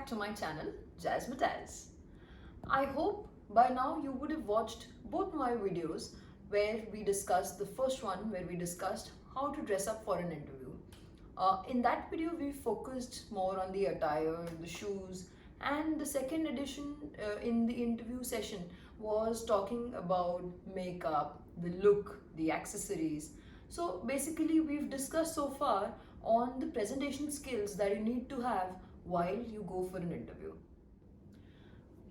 back to my channel, Jazzmatazz. I hope by now you would have watched both my videos where we discussed the first one where we discussed how to dress up for an interview. In that video, we focused more on the attire, the shoes, and the second edition in the interview session was talking about makeup, the look, the accessories. So basically, we've discussed so far on the presentation skills that you need to have while you go for an interview.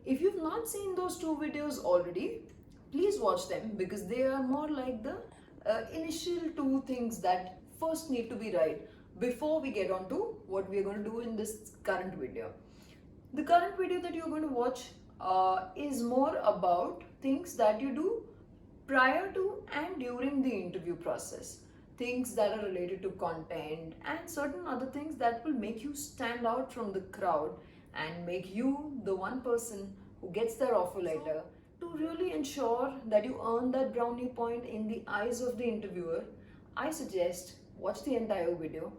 If you've not seen those two videos already, please watch them because they are more like the initial two things that first need to be right before we get on to what we are going to do in this current video. The current video that you're going to watch is more about things that you do prior to and during the interview process. Things that are related to content and certain other things that will make you stand out from the crowd and make you the one person who gets their offer letter. To really ensure that you earn that brownie point in the eyes of the interviewer, I suggest watch the entire video,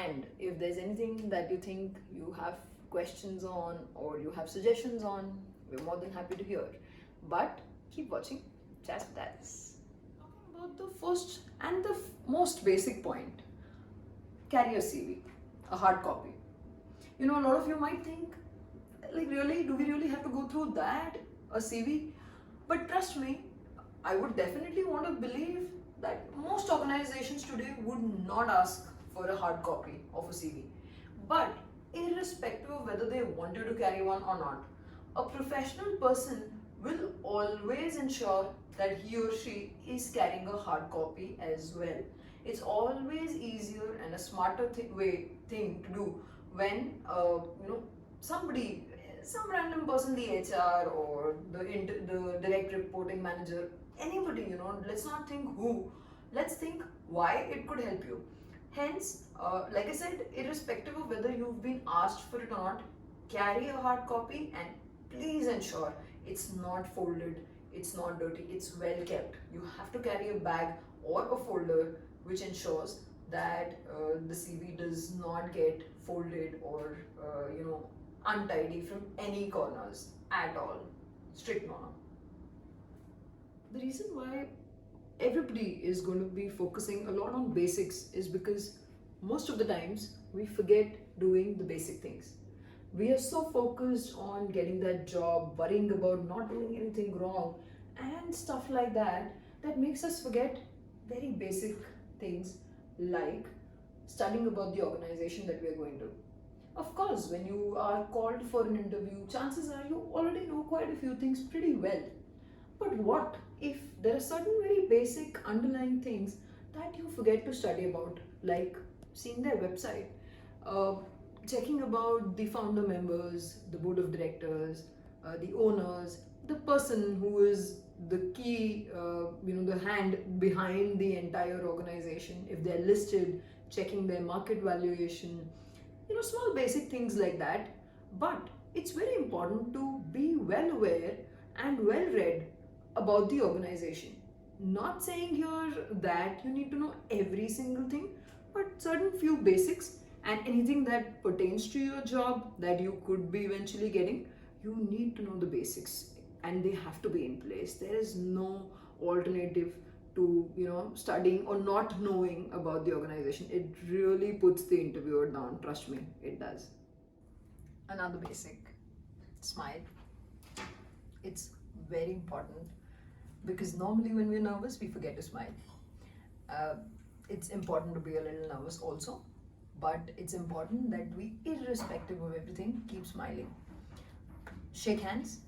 and if there's anything that you think you have questions on or you have suggestions on, we're more than happy to hear. But keep watching Jazzmatazz. Talking about the first and the most basic point, carry a CV, a hard copy. A lot of you might think, like, really, do we really have to go through that, a CV? But trust me, I would definitely want to believe that most organizations today would not ask for a hard copy of a CV. But irrespective of whether they want you to carry one or not, a professional person will always ensure that he or she is carrying a hard copy as well. It's always easier and a smarter thing to do when somebody, some random person, the HR or the direct reporting manager, anybody, let's not think who, let's think why it could help you. Hence, like I said, irrespective of whether you've been asked for it or not, carry a hard copy and please ensure it's not folded, it's not dirty, it's well kept. You have to carry a bag or a folder which ensures that the CV does not get folded or untidy from any corners at all. Strict no. The reason why everybody is going to be focusing a lot on basics is because most of the times we forget doing the basic things. We are so focused on getting that job, worrying about not doing anything wrong and stuff like that, that makes us forget very basic things like studying about the organization that we are going to. Of course, when you are called for an interview, chances are you already know quite a few things pretty well. But what if there are certain very basic underlying things that you forget to study about, like seeing their website, checking about the founder members, the board of directors, the owners, the person who is the key, the hand behind the entire organization, if they're listed, checking their market valuation, small basic things like that. But it's very important to be well aware and well read about the organization. Not saying here that you need to know every single thing, but certain few basics and anything that pertains to your job that you could be eventually getting, you need to know the basics and they have to be in place. There is no alternative to studying or not knowing about the organization. It really puts the interviewer down, trust me, it does. Another basic, smile. It's very important because normally when we're nervous we forget to smile. It's important to be a little nervous also, but it's important that we, irrespective of everything, keep smiling. Shake hands,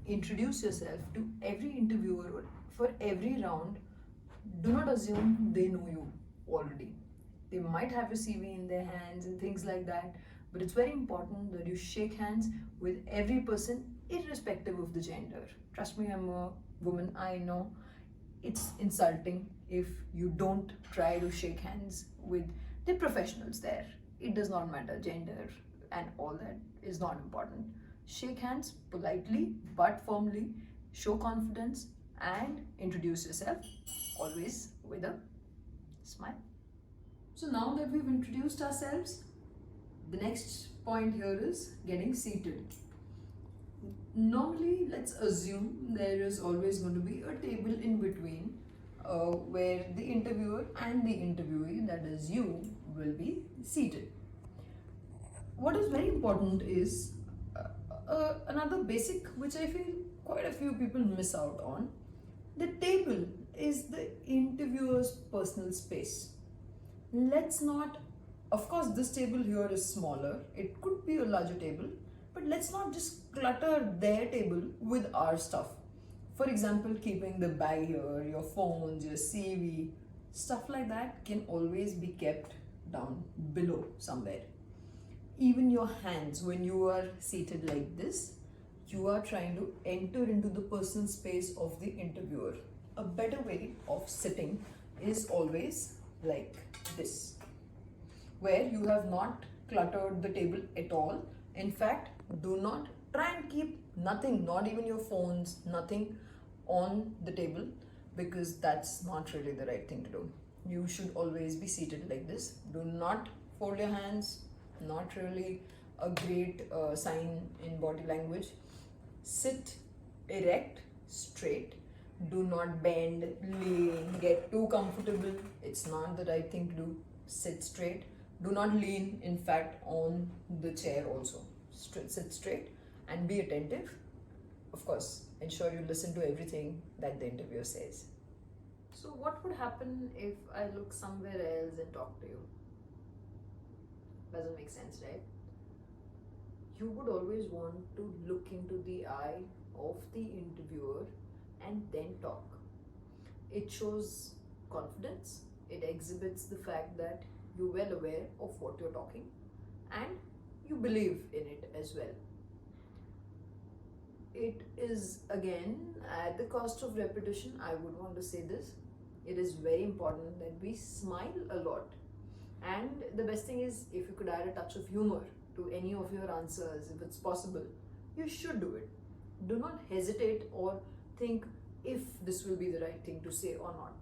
introduce yourself to every interviewer for every round. Do not assume they know you already. They might have a CV in their hands and things like that, but it's very important that you shake hands with every person irrespective of the gender. Trust me, I'm a woman, I know it's insulting if you don't try to shake hands with the professionals there. It does not matter, gender and all that is not important. Shake hands politely but firmly, show confidence and introduce yourself, always with a smile. So now that we've introduced ourselves, The next point here is getting seated. Normally, let's assume there is always going to be a table in between where the interviewer and the interviewee, that is you, will be seated. What is very important is another basic which I feel quite a few people miss out on. The table is the interviewer's personal space. Let's not, of course, this table here is smaller, it could be a larger table, but let's not just clutter their table with our stuff. For example, keeping the bag here, your phones, your CV, stuff like that can always be kept down below somewhere. Even your hands, when you are seated like this, you are trying to enter into the personal space of the interviewer. A better way of sitting is always like this, where you have not cluttered the table at all. In fact, do not try and keep nothing, not even your phones, nothing on the table, because that's not really the right thing to do. You should always be seated like this. Do not fold your hands, not really a great sign in body language. Sit erect, straight. Do not bend, lean, get too comfortable. It's not the right thing to do. Sit straight. Do not lean, in fact, on the chair also. Sit straight and be attentive. Of course, ensure you listen to everything that the interviewer says. So what would happen if I look somewhere else and talk to you? Doesn't make sense, right? You would always want to look into the eye of the interviewer and then talk. It shows confidence. It exhibits the fact that you're well aware of what you're talking and you believe in it as well. It is, again, at the cost of repetition, I would want to say this. It is very important that we smile a lot. And the best thing is, if you could add a touch of humor to any of your answers, if it's possible, you should do it. Do not hesitate or think if this will be the right thing to say or not.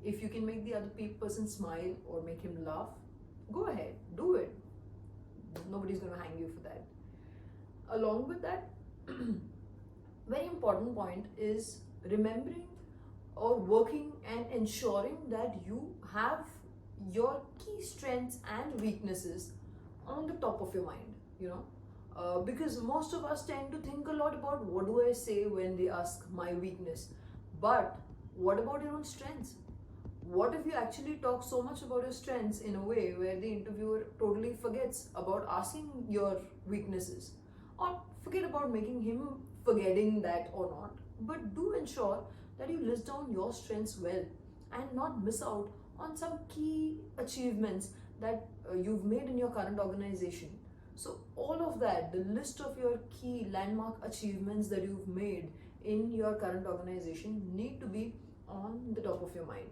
If you can make the other person smile or make him laugh, go ahead, do it. Nobody's going to hang you for that. Along with that, very important point is remembering or working and ensuring that you have your key strengths and weaknesses on the top of your mind, because most of us tend to think a lot about what do I say when they ask my weakness. But what about your own strengths? What if you actually talk so much about your strengths in a way where the interviewer totally forgets about asking your weaknesses, or forget about making him forgetting that or not, but do ensure that you list down your strengths well and not miss out on some key achievements that you've made in your current organization. So all of that, the list of your key landmark achievements that you've made in your current organization need to be on the top of your mind.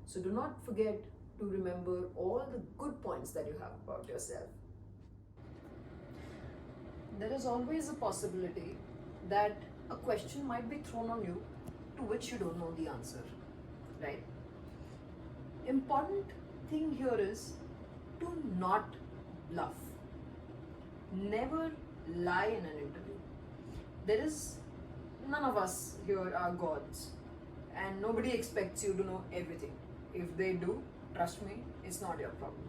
So do not forget to remember all the good points that you have about yourself. There is always a possibility that a question might be thrown on you to which you don't know the answer, right? Important thing here is to not bluff. Never lie in an interview. None of us here are gods, and nobody expects you to know everything. If they do, trust me, it's not your problem.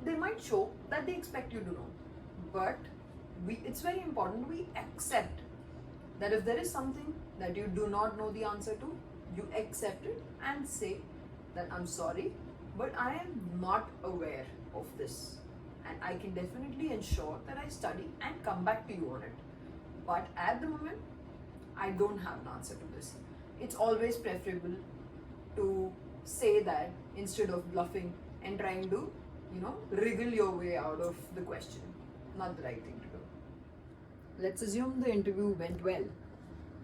They might show that they expect you to know, but it's very important we accept that if there is something that you do not know the answer to, you accept it and say that I'm sorry, but I am not aware of this, and I can definitely ensure that I study and come back to you on it. But at the moment, I don't have an answer to this. It's always preferable to say that instead of bluffing and trying to, wriggle your way out of the question. Not the right thing to do. Let's assume the interview went well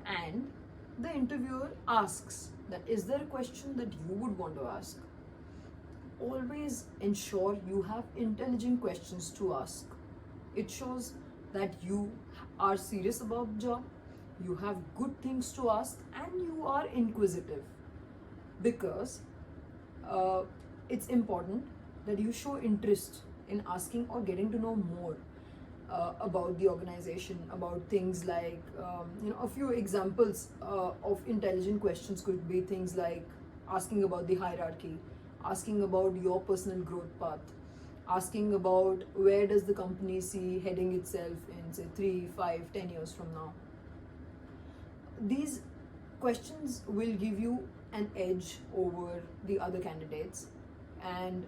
and the interviewer asks that is there a question that you would want to ask? Always ensure you have intelligent questions to ask. It shows that you are serious about the job, you have good things to ask, and you are inquisitive. Because it's important that you show interest in asking or getting to know more about the organization, about things like, a few examples of intelligent questions could be things like asking about the hierarchy, asking about your personal growth path, asking about where does the company see heading itself in say 3, 5, 10 years from now. These questions will give you an edge over the other candidates, and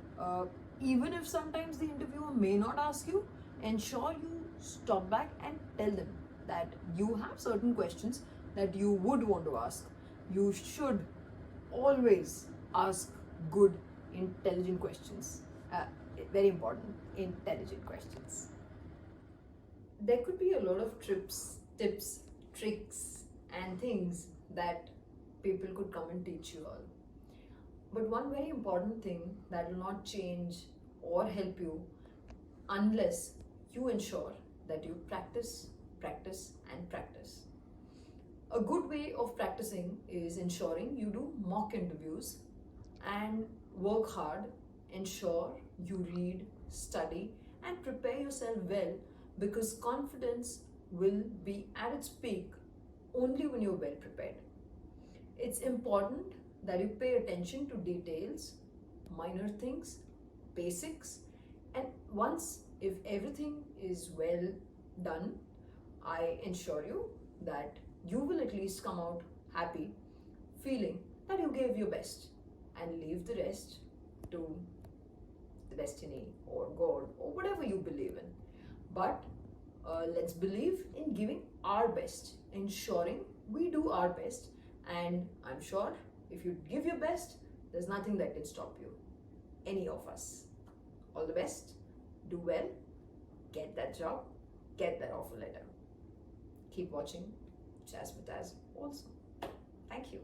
even if sometimes the interviewer may not ask you, ensure you stop back and tell them that you have certain questions that you would want to ask. You should always ask good, intelligent questions. Very important, intelligent questions. There could be a lot of tips, tricks, and things that people could come and teach you all. But one very important thing that will not change or help you unless you ensure that you practice, practice, and practice. A good way of practicing is ensuring you do mock interviews and work hard. Ensure you read, study, and prepare yourself well, because confidence will be at its peak only when you're well prepared. It's important that you pay attention to details, minor things, basics, and once if everything is well done, I assure you that you will at least come out happy, feeling that you gave your best, and leave the rest to the destiny or God or whatever you believe in. But let's believe in giving our best, ensuring we do our best, and I'm sure if you give your best, there's nothing that can stop you, any of us. All the best, do well, get that job, get that offer letter. Keep watching Jazzmatazz also. Thank you.